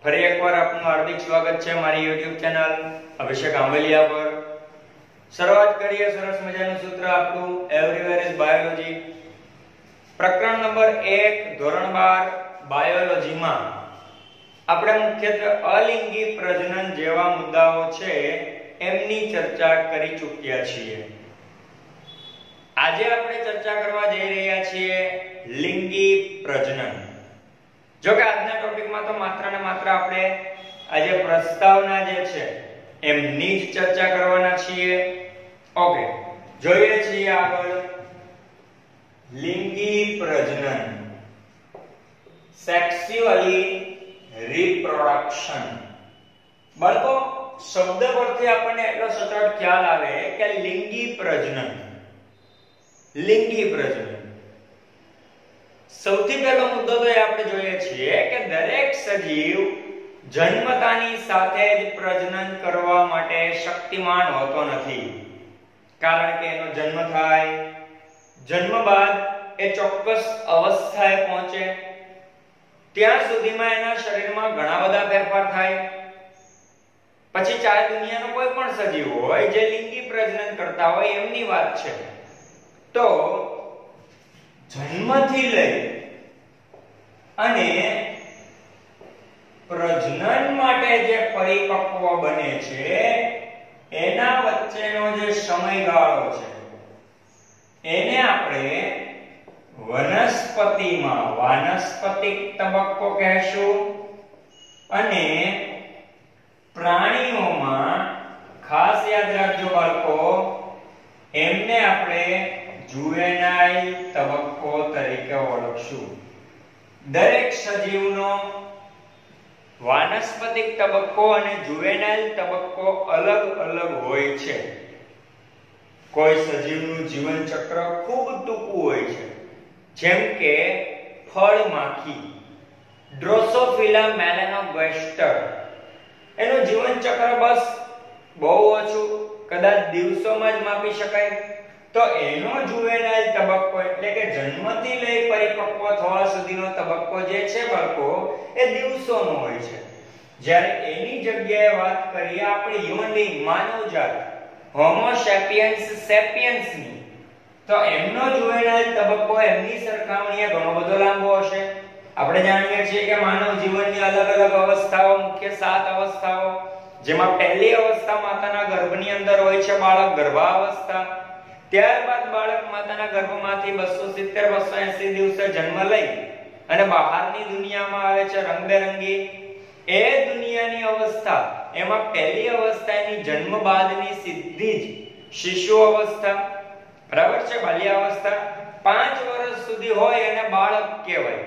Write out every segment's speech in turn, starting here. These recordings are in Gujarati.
ફરી એકવાર આપનું હાર્દિક સ્વાગત છે મારી YouTube ચેનલ અભિષેક આંબલિયા પર। શરૂઆત કરીએ સરસ મજાનું સૂત્ર આપણું એવરીવેર ઇઝ બાયોલોજી। પ્રકરણ નંબર 1 ધોરણ 12 બાયોલોજીમાં આપણે મુખ્યત્વે અલિંગી પ્રજનન જેવા મુદ્દાઓ છે એમની ચર્ચા કરી ચૂક્યા છીએ। આજે આપણે ચર્ચા કરવા જઈ રહ્યા છીએ લિંગી પ્રજનન। જો કે આજના ટોપિકમાં તો માત્ર ને માત્ર આપણે આજે પ્રસ્તાવના જે છે એમની જ ચર્ચા કરવાના છીએ। ઓકે, જોઈએ છીએ આગળ લિંગી પ્રજનન, સેક્સ્યુઅલી રિપ્રોડક્શન। બાળકો, શબ્દ પરથી આપણને એટલો સચોટ ખ્યાલ આવે કે લિંગી પ્રજનન, લિંગી પ્રજનન। સૌથી પહેલો મુદ્દો તો આપણે જોઈએ છીએ કે દરેક સજીવ જન્મતાની સાથે જ પ્રજનન કરવા માટે શક્તિમાન હોતો નથી, કારણ કે એનો જન્મ થાય, જન્મ બાદ એ ચોક્કસ અવસ્થાએ પહોંચે ત્યાં સુધીમાં એના શરીરમાં ઘણા બધા ફેરફાર થાય। પછી ચાર દુનિયાનો કોઈ પણ સજીવ હોય જે લિંગી પ્રજનન કરતા હોય એમની વાત છે। તો જન્મથી લઈ અને પ્રજનન માટે જે પરિપક્વ બને છે એના વચ્ચેનો જે સમયગાળો છે એને આપણે વનસ્પતિમાં વાનસ્પતિક તબક્કો કહેશું અને પ્રાણીઓમાં ખાસ યાદ રાખજો બાળકો, એમને આપણે જુવેનાઇલ તબક્કો તરીકે ઓળખશું। દરેક સજીવનો વાનસ્પતિક તબક્કો અને જુવેનાઇલ તબક્કો અલગ અલગ હોય છે। કોઈ સજીવનું જીવન ચક્ર ખૂબ ટૂંકું હોય છે, જેમ કે ફળમાખી ડ્રોસોફિલા મેલેનોગાસ્ટર, એનું જીવન ચક્ર બસ બહુ ઓછું, કદાચ દિવસોમાં જ માપી શકાય। તો એનો જુવેનાઇલ તબક્કો એટલે કે જન્મથી લઈ પરિપક્વ થવા સુધીનો તબક્કો જે છે બાળકો એ દિવસોનો હોય છે। જ્યારે એની જગ્યાએ વાત કરીએ આપણી હ્યુમન બીંગ માનવજાત હોમો સેપિયન્સ સેપિયન્સની, તો એમનો જુવેનાઇલ તબક્કો એમની સરખામણીએ ઘણો બધો લાંબો હશે। આપણે જાણીએ છીએ કે માનવ જીવનની અલગ અલગ અવસ્થાઓ, મુખ્ય 7 અવસ્થાઓ, જેમાં પહેલી અવસ્થા માતાના ગર્ભની અંદર હોય છે બાળક ગર્ભાવસ્થા। ત્યારબાદ બાળક માતાના ગર્ભમાંથી 270-280 દિવસે જન્મ લઈ અને બહારની દુનિયામાં આવે છે રંગબેરંગી એ દુનિયાની અવસ્થા। એમાં પહેલી અવસ્થા એની જન્મ બાદની સીધી જ શિશુ અવસ્થા, બરાબર છે, બાલ્યાવસ્થા। 5 વર્ષ સુધી હોય એને બાળક કહેવાય।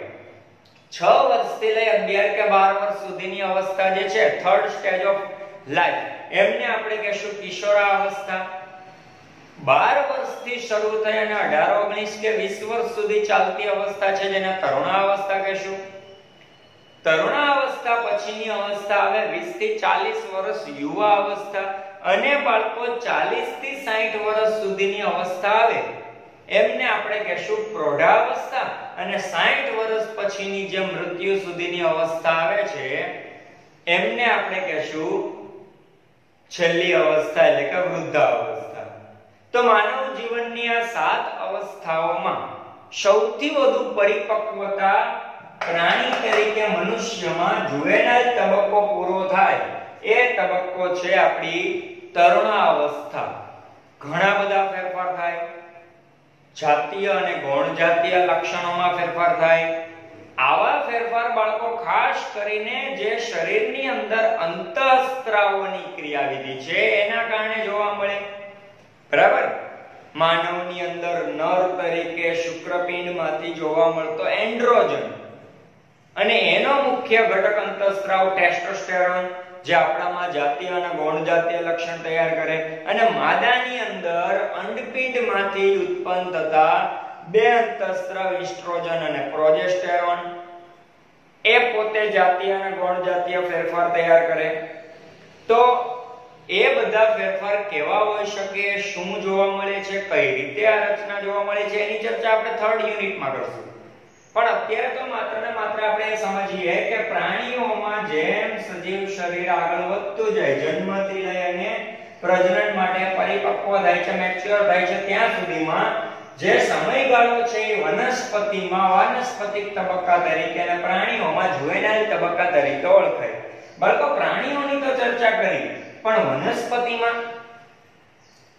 6 વર્ષથી લઈ 11 કે 12 વર્ષ સુધીની અવસ્થા જે છે થર્ડ સ્ટેજ ઓફ લાઈફ, એમને આપણે કહેશું કિશોરાવસ્થા। 12 વર્ષથી શરૂ થઈ અને 18, 19 કે 20 વર્ષ સુધી ચાલતી અવસ્થા છે જેને તરુણાવસ્થા કહેશું। તરુણાવસ્થા પછીની અવસ્થા આવે 20 થી 40 વર્ષ યુવા અવસ્થા, અને બાળકો 40 થી 60 વર્ષ સુધીની અવસ્થા આવે એમને આપણે કહેશું પ્રૌઢાવસ્થા, અને 60 વર્ષ પછીની જે મૃત્યુ સુધીની અવસ્થા આવે છે એમને આપણે કહેશું છેલ્લી અવસ્થા એટલે કે વૃદ્ધાવસ્થા। તો માનવ જીવનની આ 7 અવસ્થાઓમાં સૌથી વધુ પરિપક્વતા પ્રાણી તરીકે મનુષ્યમાં જુવેનાઇલ તબક્કો પૂરો થાય એ તબક્કો છે આપણી તરુણાવસ્થા। ઘણા બધા ફેરફાર થાય, જાતીય અને ગૌણ જાતીય લક્ષણોમાં ફેરફાર થાય। આવા ફેરફાર બાળકો ખાસ કરીને જે શરીરની અંદર અંતઃસ્ત્રાવોની ક્રિયાવિધિ છે એના કારણે જોવા મળે, બરાબર। માનવની અંદર નર તરીકે શુક્રપિંડમાંથી જોવા મળતો એન્ડ્રોજન અને એનો મુખ્ય ઘટક અંતઃસ્ત્રાવ ટેસ્ટોસ્ટેરોન, જે આપણામાં જાતીય અને ગૌણ જાતીય લક્ષણ તૈયાર કરે, અને માદાની અંદર અંડપિંડમાંથી ઉત્પન્ન થતા 2 અંતઃસ્ત્રાવ ઇસ્ટ્રોજન અને પ્રોજેસ્ટેરોન, એ પોતે જાતીય અને ગૌણ જાતીય ફેરફાર તૈયાર કરે। તો એ બધા ફેરફાર કેવા હોઈ શકે, શું જોવા મળે છે, કઈ રીતે આ રચના જોવા મળે છે એની ચર્ચા આપણે થર્ડ યુનિટમાં કરશું। પણ અત્યારે તો માત્ર ને માત્ર આપણે સમજીએ કે પ્રાણીઓમાં જેમ સજીવ શરીર આગળ વધતું જાય, જન્મથી લઈ અને પ્રજનન માટે પરિપક્વ થાય છે, મેચ્યોર થાય છે, ત્યાં સુધીમાં જે સમયગાળો છે એ વનસ્પતિમાં વાનસ્પતિક તબક્કા તરીકે અને પ્રાણીઓમાં જુવેનાઇલ તબક્કા તરીકે ઓળખાય. બાળકો, પ્રાણીઓની તો ચર્ચા કરી, પણ વનસ્પતિમાં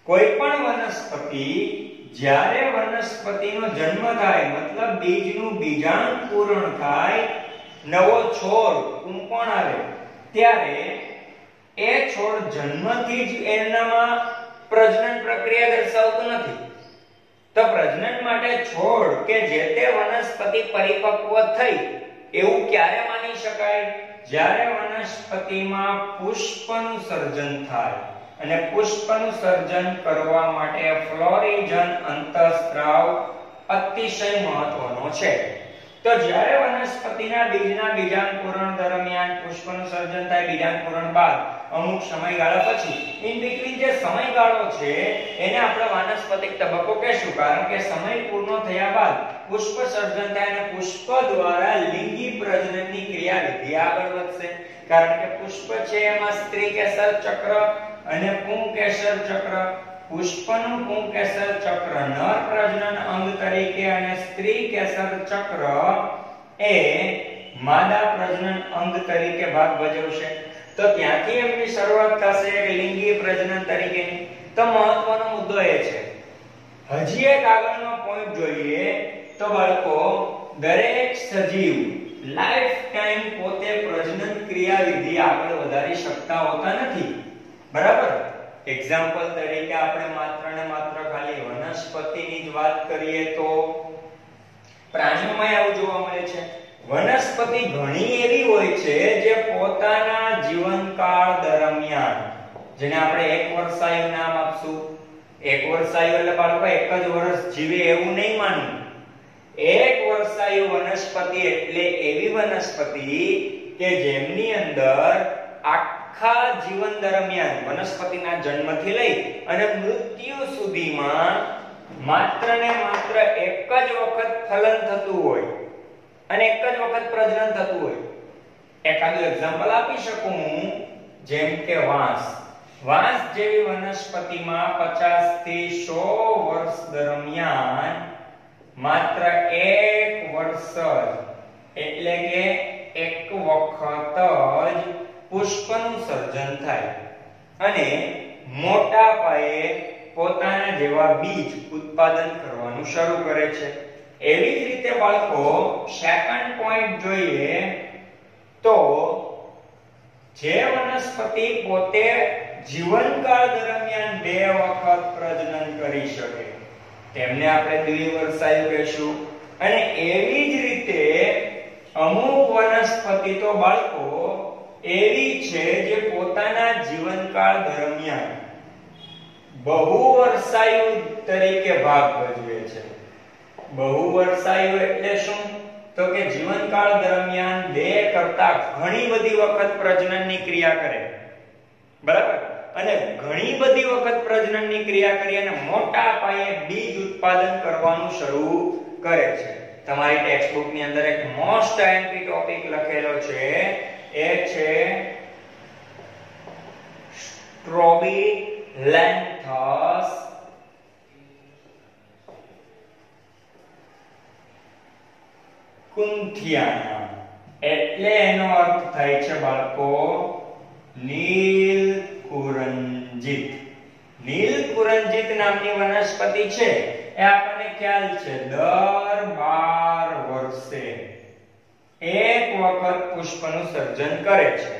કોઈ પણ વનસ્પતિ જ્યારે વનસ્પતિનો જન્મ થાય, મતલબ બીજનું બીજાંકુરણ થાય, નવો છોડ કુંપણ આવે, ત્યારે એ છોડ જન્મથી જ એનામાં પ્રજનન પ્રક્રિયા દર્શાવતું નથી. તો પ્રજનન માટે છોડ કે જે તે વનસ્પતિ પરિપક્વ થઈ એવું ક્યારે માની શકાય? જ્યારે વનસ્પતિમાં પુષ્પનું સર્જન થાય, અને પુષ્પનું સર્જન કરવા માટે ફ્લોરિજન અંતઃસ્ત્રાવ અતિશય મહત્વનો છે. તો જ્યારે વનસ્પતિના બીજના બીજાંકુરણ દરમિયાન પુષ્પનું સર્જન થાય, બીજાંકુરણ બાદ અમુક સમયગાળા પછી ઇન બિટવીન જે સમયગાળો છે એને આપણે વાનસ્પતિક તબક્કો કહેશું, કારણ કે સમય પૂર્ણ થયા બાદ પુષ્પ સર્જન થાય અને પુષ્પ દ્વારા લિંગી પ્રજનનની ક્રિયાવિધિ આગળ વધશે. કારણ કે પુષ્પ છે એમાં સ્ત્રી કેસર ચક્ર અને પુંકેસર ચક્ર. પુષ્પનું પુંકેસર ચક્ર નર પ્રજનન અંગ તરીકે અને સ્ત્રી કેસર ચક્ર એ માદા પ્રજનન અંગ તરીકે ભાગ ભજવશે. તો ત્યાંથી એમની શરૂઆત થશે કે લિંગી પ્રજનન તરીકેની. તો મહત્વનો મુદ્દો એ છે. હજી એક આગળનો પોઈન્ટ જોઈએ તો બાળકો, દરેક સજીવ લાઈફ ટાઈમ પોતે પ્રજનન ક્રિયાવિધિ આગળ વધારી શકતા હોતા નથી, બરાબર? એક્ઝામ્પલ તરીકે આપણે માત્ર ને માત્ર ખાલી વનસ્પતિની જ વાત કરીએ તો પ્રાણીઓમાં આવું જોવા મળે છે. વનસ્પતિ ઘણી એવી હોય છે જે પોતાના જીવનકાળ દરમિયાન, જેને આપણે એક વર્ષાયુ નામ આપશું. એક વર્ષાયુ એટલે બાળકો એક જ વર્ષ જીવે એવું નહીં માનવું. એક વર્ષાયુ વનસ્પતિ એટલે એવી વનસ્પતિ કે જેમની અંદર આખા જીવન દરમિયાન વનસ્પતિના જન્મથી લઈ અને મૃત્યુ સુધીમાં માત્ર ને માત્ર એક જ વખત ફલન થતું હોય અને એક જ વખત પ્રજનન થતું હોય. એકાદું એક્ઝામ્પલ આપી શકું હું, જેમ કે વાંસ. વાંસ જેવી વનસ્પતિમાં 50 થી 100 વર્ષ દરમિયાન માત્ર એક વર્ષ એટલે કે એક વખત જ પુષ્પનું સર્જન થાય અને મોટા પાયે પોતાના જેવા બીજ ઉત્પાદન કરવાનું શરૂ કરે છે. એવી જ રીતે બાળકો, સેકન્ડ પોઈન્ટ જોઈએ તો જે વનસ્પતિ પોતે જીવનકાળ દરમિયાન 2 વખત પ્રજનન કરી શકે તેમને આપણે દ્વિવર્ષાયુ કહીશું. અને એવી જ રીતે અમુક વનસ્પતિ તો બાળકો એવી છે જે પોતાના જીવનકાળ દરમિયાન બહુવર્ષાયુ તરીકે ભાગ ભજવે છે. બહુવર્ષાયુ એટલે શું? તો કે જીવનકાળ દરમિયાન 2 કરતા ઘણી બધી વખત પ્રજનનની ક્રિયા કરે, બરાબર? અને ઘણી બધી વખત પ્રજનનની ક્રિયા કરી અને મોટા પાયે બીજ ઉત્પાદન કરવાનું શરૂ કરે છે. તમારી ટેક્સ્ટ બુક ની અંદર એક મોસ્ટ આઈએમપી ટોપિક લખેલો છે, એ છે સ્ટ્રોબિલેન્થસ કુંથિયાના. એટલે એનો અર્થ થાય છે બાળકો નીલકુરંજિત. નીલકુરંજિત નામની વનસ્પતિ છે એ આપણને ખ્યાલ છે દર 12 વર્ષે એક વખત પુષ્પનું સર્જન કરે છે.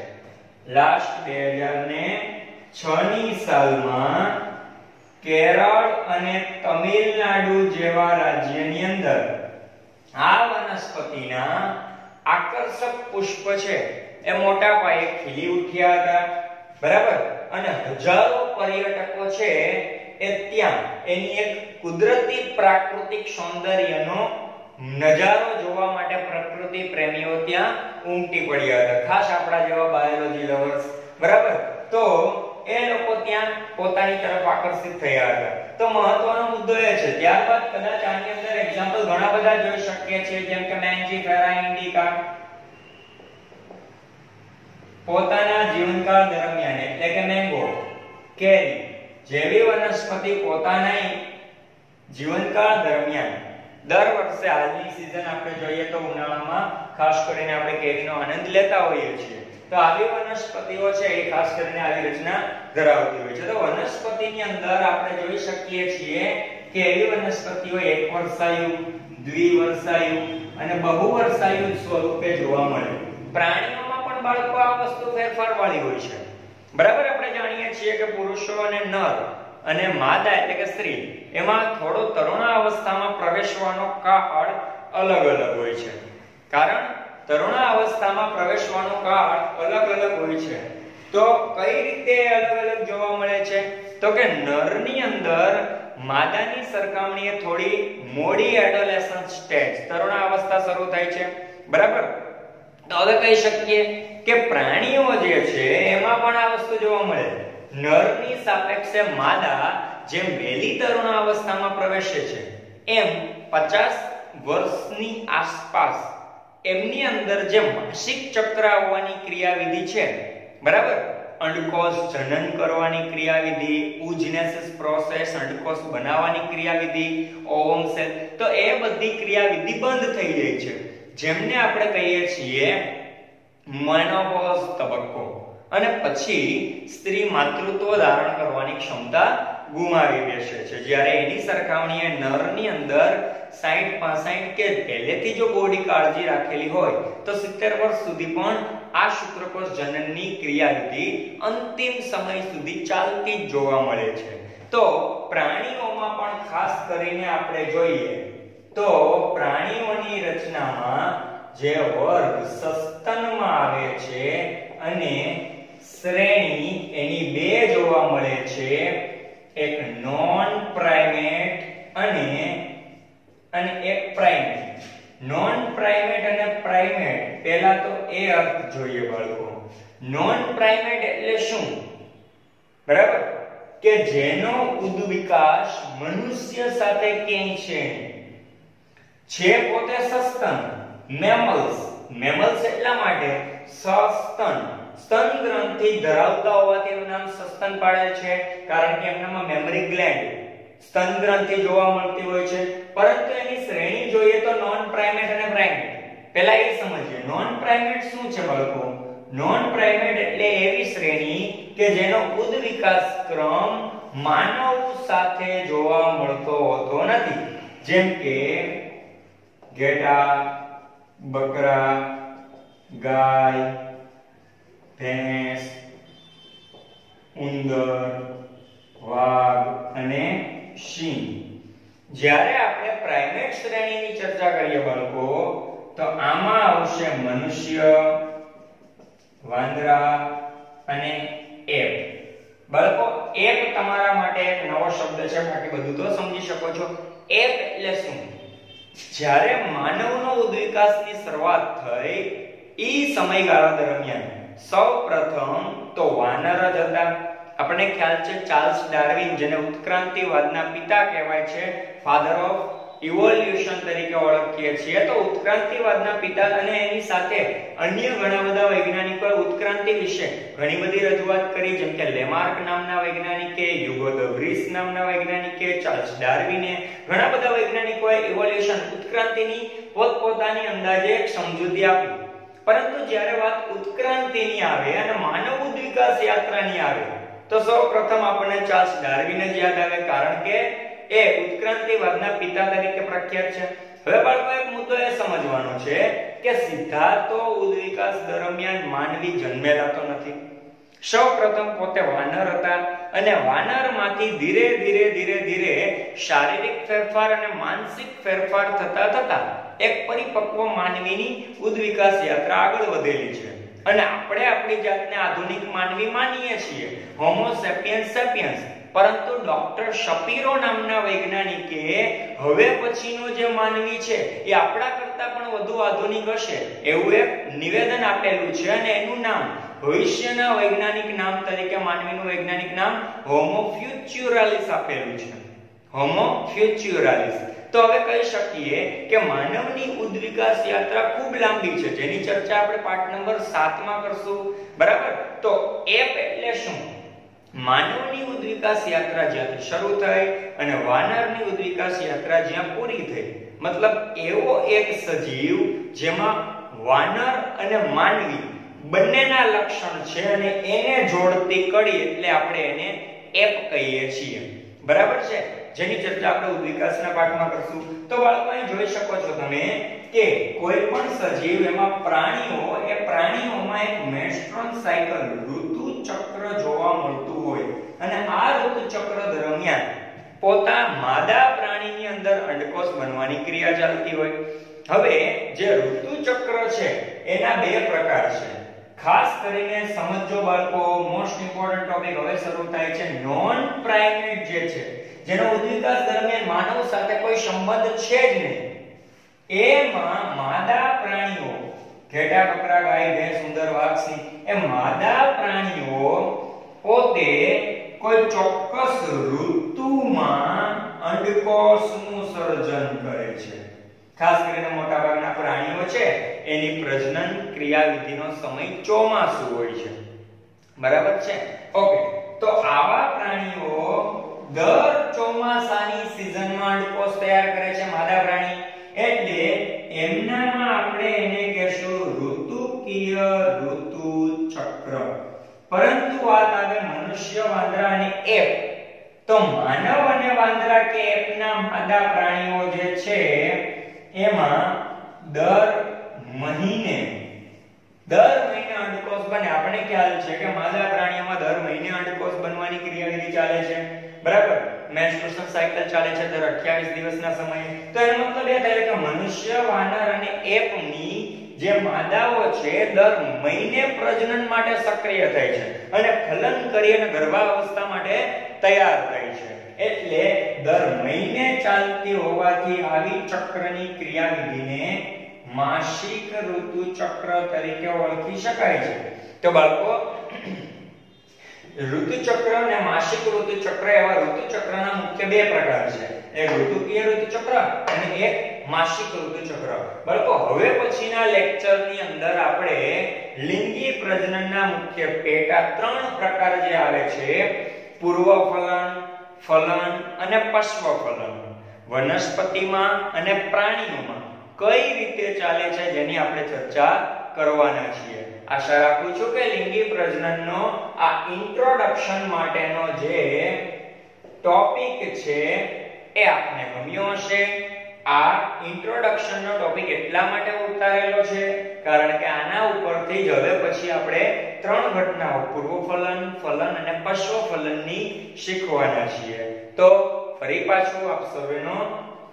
લાસ્ટ 2006 ની સાલમાં કેરળ અને તમિલનાડુ જેવા રાજ્યની અંદર આ વનસ્પતિના આકર્ષક પુષ્પ છે એ મોટા પાયે ખીલી ઉઠ્યા હતા, બરાબર? અને હજારો પર્યટકો છે એ ત્યાં એની એક કુદરતી પ્રાકૃતિક સૌંદર્યનો નજારો જોવા માટે પ્રકૃતિ પ્રેમીઓ ત્યાં ઉમટી પડ્યા હતા, ખાસ આપણા જેવા બાયોલોજી લવર્સ, બરાબર? તો એ લોકો ત્યાં પોતાની તરફ આકર્ષિત થયા હતા. તો મહત્વનો મુદ્દો એ છે. ત્યારબાદ કદાચ આની અંદર એક્ઝામ્પલ ઘણા બધા જોઈ શકીએ છીએ, જેમ કે મેન્જીફેરા ઇન્ડિકા પોતાના જીવનકાળ દરમિયાન એટલે કે મેંગો, કેરી જેવી વનસ્પતિ પોતાના જીવનકાળ દરમિયાન દર વર્ષે હાલની સીઝન આપણે જોઈએ તો ઉનાળામાં ખાસ કરીને આપણે કેરીનો આનંદ લેતા હોઈએ છીએ. તો આવી વનસ્પતિઓ છે એ ખાસ કરીને આવી રચના ધરાવતી હોય છે. તો વનસ્પતિની અંદર આપણે જોઈ શકીએ છીએ કે એવી વનસ્પતિઓ એકવર્ષાયુ, દ્વિવર્ષાયુ અને બહુવર્ષાયુ સ્વરૂપે જોવા મળે. પ્રાણીઓમાં પણ બાળકો આ વસ્તુ ફેરફાર વાળી હોય છે. બરાબર, આપણે જાણીએ છીએ કે પુરુષો અને નર અને માદા એટલે કે સ્ત્રી એમાં થોડો તરુણા અવસ્થામાં પ્રવેશવાનો કાળ અલગ અલગ હોય છે. કારણ તરુણા અવસ્થામાં પ્રવેશવાનો કાળ અલગ અલગ હોય છે. તો કઈ રીતે અલગ અલગ જોવા મળે છે? તો કે નરની અંદર માદાની સરખામણીએ થોડી મોડી એડોલેસન્ટ સ્ટેજ તરુણા અવસ્થા શરૂ થાય છે. બરાબર, તો હવે કહી શકીએ કે પ્રાણીઓ જે છે એમાં પણ આ વસ્તુ જોવા મળે. નરની સાપેક્ષે માદા જેમ વહેલી તરુણ અવસ્થામાં પ્રવેશે છે એમ 50 વર્ષની આસપાસ એમની અંદર જે માસિક ચક્ર આવવાની ક્રિયાવિધિ છે, બરાબર, અંડકોષ જનન કરવાની ક્રિયાવિધિ, oogenesis પ્રોસેસ, અંડકોષ બનાવવાની ક્રિયાવિધિ, ઓવમ સેલ, તો એ બધી ક્રિયાવિધિ બંધ થઈ જાય છે, જેમને આપણે કહીએ છીએ મેનોપોઝ તબક્કો. અને પછી સ્ત્રી માતૃત્વ ધારણ કરવાની ક્ષમતા ગુમાવી બેસે છે. જ્યારે એની સરખામણીએ નરની અંદર 60-65 કે પહેલેથી જો બોડી કાળજી રાખેલી હોય તો 70 વર્ષ સુધી પણ આ શુક્રકોષ જનનની ક્રિયાવિધિ અંતિમ સમય સુધી ચાલતી જ જોવા મળે છે. તો પ્રાણીઓમાં પણ ખાસ કરીને આપણે જોઈએ તો પ્રાણીઓની રચનામાં જે વર્ગ સસ્તનમાં આવે છે અને શ્રેણી એની બે જોવા મળે છે, એક નોન પ્રાઇમેટ અને એક પ્રાઇમેટ. નોન પ્રાઇમેટ અને પ્રાઇમેટ, પહેલા તો એ અર્થ જોઈએ બાળકો. નોન પ્રાઇમેટ એટલે શું? બરાબર, કે જેનો ઉદ્વિકાસ મનુષ્ય સાથે ક્યાંય છે પોતે સસ્તન. મેમલ્સ એટલા માટે સસ્તન, સ્તન ગ્રંથિ ધરાવતા હોવાથી એનું નામ સસ્તન પાડેલ છે, કારણ કે એમનામાં મેમરી ગ્લેન્ડ સ્તન ગ્રંથિ જોવા મળતી હોય છે. પરંતુ એની શ્રેણી જોઈએ તો નોન પ્રાઇમેટ અને પ્રાઇમેટ. પહેલા એ સમજીએ નોન પ્રાઇમેટ શું છે બાળકો. નોન પ્રાઇમેટ એટલે એવી શ્રેણી કે જેનો ઉદ્વિકાસ ક્રમ માનવ સાથે જોવા મળતો હોતો નથી. જેમ કે ઘેટા, બકરા, ગાય, ભેંસ, ઉંદર, વાઘ અને સિંહ. જ્યારે આપણે પ્રાઇમેટ શ્રેણીની ચર્ચા કરીએ બાળકો તો આમાં આવશે મનુષ્ય, વાંદરા અને એપ. બાળકો એપ તમારા માટે એક નવો શબ્દ છે, બાકી બધું તો સમજી શકો છો. એપ એટલે શું? જ્યારે માનવનો ઉદ્વિકાસની શરૂઆત થઈ ઈ સમયગાળા દરમિયાન સૌપ્રથમ તો વાનર જ હતા. આપણને ખ્યાલ છે ચાર્લ્સ ડાર્વિન, જેને ઉત્ક્રાંતિવાદના પિતા કહેવાય છે, ફાધર ઓફ ઇવોલ્યુશન તરીકે ઓળખીએ છીએ. તો ઉત્ક્રાંતિવાદના પિતા અને એની સાથે અન્ય ઘણા બધા વૈજ્ઞાનિકોએ ઉત્ક્રાંતિ વિશે ઘણી બધી રજૂઆત કરી, જેમ કે લેમાર્ક નામના વૈજ્ઞાનિકે, હ્યુગો દ વ્રીસ નામના વૈજ્ઞાનિકે, ચાર્લ્સ ડાર્વિને, ઘણા બધા વૈજ્ઞાનિકોએ ઇવોલ્યુશન ઉત્ક્રાંતિની પોતપોતાની અંદાજે એક સમજૂતી આપી. પરંતુ જ્યારે વાત ઉત્ક્રાંતિની આવે અને માનવ ઉદ્વિકાસ યાત્રાની આવે તો સૌપ્રથમ આપણને ચાર્લ્સ ડાર્વિન જ યાદ આવે, કારણ કે એ ઉત્ક્રાંતિવાદના પિતા તરીકે પ્રખ્યાત છે. હવે બાળકો એક મુદ્દો એ સમજવાનો છે કે સીધા તો ઉદ્વિકાસ દરમિયાન માનવી જન્મેલા તો નથી. સૌપ્રથમ પોતે વાનર હતા અને વાનરમાંથી ધીરે ધીરે શારીરિક ફેરફાર અને માનસિક ફેરફાર થતા એક પરિપક્વ માનવીની ઉદ્વિકાસ યાત્રા આગળ વધેલી છે. અને આપણે આપણી જાતને આધુનિક માનવી માનીએ છીએ, હોમો સેપિયન્સ સેપિયન્સ. પરંતુ ડોક્ટર શપીરો નામના વૈજ્ઞાનિકે હવે પછીનો જે માનવી છે એ આપણા કરતા પણ વધુ આધુનિક હશે એવું એક નિવેદન આપેલું છે અને એનું નામ ભવિષ્યના વૈજ્ઞાનિક નામ તરીકે માનવીનું વૈજ્ઞાનિક નામ હોમો ફ્યુચ્યુરાલિસ આપેલું છે, હોમો ફ્યુચ્યુરાલિસ. તો હવે કહી શકીએ કે માનવની ઉદ્વિકાસ યાત્રા ખૂબ લાંબી છે, જેની ચર્ચા આપણે પાઠ નંબર 7 માં કરશું, બરાબર. તો એપ એટલે શું? માનવની ઉદ્વિકાસ યાત્રા જ્યાંથી શરૂ થઈ અને વાનરની ઉદ્વિકાસ યાત્રા જ્યાં પૂરી થઈ. મતલબ એવો એક સજીવ જેમાં વાનર અને માનવી બંનેના લક્ષણ છે અને એને જોડતી કડી એટલે આપણે એને એપ કહીએ છીએ, બરાબર છે, જેની ચર્ચા આપણે ઉદ્વિકાસના પાઠમાં કરશું. તો બાળકો અહીં જોઈ શકો છો તમે કે કોઈ પણ સજીવ એમાં પ્રાણીઓમાં એક મેન્સ્ટ્રુઅલ સાયકલ ઋતુ ચક્ર જોવા મળતું હોય અને આ ઋતુ ચક્ર દરમિયાન માદા પ્રાણીની અંદર અંડકોષ બનવાની ક્રિયા ચાલતી હોય. હવે જે ઋતુ ચક્ર છે એના બે પ્રકાર છે. ખાસ કરીને સમજો બાળકો, મોસ્ટ ઇમ્પોર્ટન્ટ ટોપિક હવે શરૂ થાય છે. નોન પ્રાઇમેટ જે છે, જેનો ઉદ્વિકાસ દરમિયાન માનવ સાથે કોઈ સંબંધ છે જ નહીં, એમાં માદા પ્રાણીઓ, ઘેટા, બકરા, ગાય, ભેંસ, ઉંદર, વાઘ, સિંહ, એ માદા પ્રાણીઓ પોતે કોઈ ચોક્કસ ઋતુમાં અંડકોષનું સર્જન કરે છે. ખાસ કરીને મોટાભાગના પ્રાણીઓ છે એની પ્રજનન ક્રિયાવિધિનો સમય ચોમાસું હોય છે, બરાબર છે. ઓકે, તો આવા પ્રાણીઓ દર ચોમાસાની સિઝનમાં અંડકોષ તૈયાર કરે છે, માદા પ્રાણી. એટલે એમનામાં આપણે એને કહેશું ઋતુકીય ઋતુ ચક્ર. પરંતુ વાત આવે મનુષ્ય, વાંદરા અને એપ. તો માનવ અને વાંદરા કે એપના માદા પ્રાણીઓ જે છે એમાં દર મહિને અંડકોષ બને. આપણે ખ્યાલ છે કે માદા પ્રાણીઓમાં દર મહિને અંડકોષ બનવાની ક્રિયાવિધિ ચાલે છે, બરાબર. મેન્સ્ટ્રુઅલ સાયકલ ચાલે છે દર 28 દિવસના સમયે. તો એનો મતલબ એ થાય કે મનુષ્ય, વાનર અને એપની જે માદાઓ છે દર મહિને પ્રજનન માટે સક્રિય થાય છે અને ફલન કરી અને ગર્ભાવસ્થા માટે તૈયાર થાય છે. એટલે દર મહિને ચાલતી હોવાથી આવી ચક્રની ક્રિયાવિધિને માસિક ઋતુ ચક્ર તરીકે ઓળખી શકાય છે. તો બાળકો, ઋતુ ચક્ર અને માસિક ઋતુ ચક્ર એવા ઋતુ ચક્રના મુખ્ય બે પ્રકાર છે. એક ઋતુકીય ઋતુ ચક્ર અને એક માસિક ઋતુ ચક્ર. બાળકો, હવે પછીના લેક્ચરની અંદર આપણે લિંગી પ્રજનનના મુખ્ય પેટા 3 પ્રકાર જે આવે છે, પૂર્વ ફલન, ફલન અને પશ્વ ફલન, વનસ્પતિમાં અને પ્રાણીઓમાં કઈ રીતે ચાલે છે જેની આપણે ચર્ચા કરવાના છીએ. આશા રાખું છું કે લિંગી પ્રજનનનો આ ઇન્ટ્રોડક્શન માટેનો જે ટોપિક છે એ આપને ગમ્યો હશે. આ ઇન્ટ્રોડક્શનનો ટોપિક એટલા માટે ઉતારેલો છે કારણ કે આના ઉપરથી જ હવે પછી આપણે 3 ઘટનાઓ પૂર્વ ફલન, ફલન અને પશ્વ ફલનની શીખવાના છીએ. તો ફરી પાછું આપ સૌનો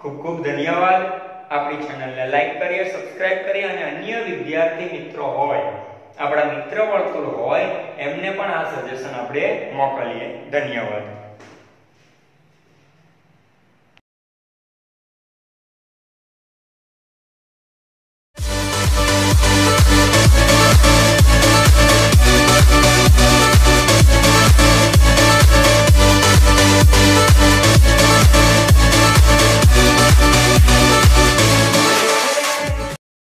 ખૂબ ખૂબ ધન્યવાદ. આપણી ચેનલને લાઈક કરીએ, સબસ્ક્રાઇબ કરીએ અને અન્ય વિદ્યાર્થી મિત્રો હોય, આપણા મિત્ર વર્તુળ હોય, એમને પણ આ સજેશન આપણે મોકલીએ. ધન્યવાદ.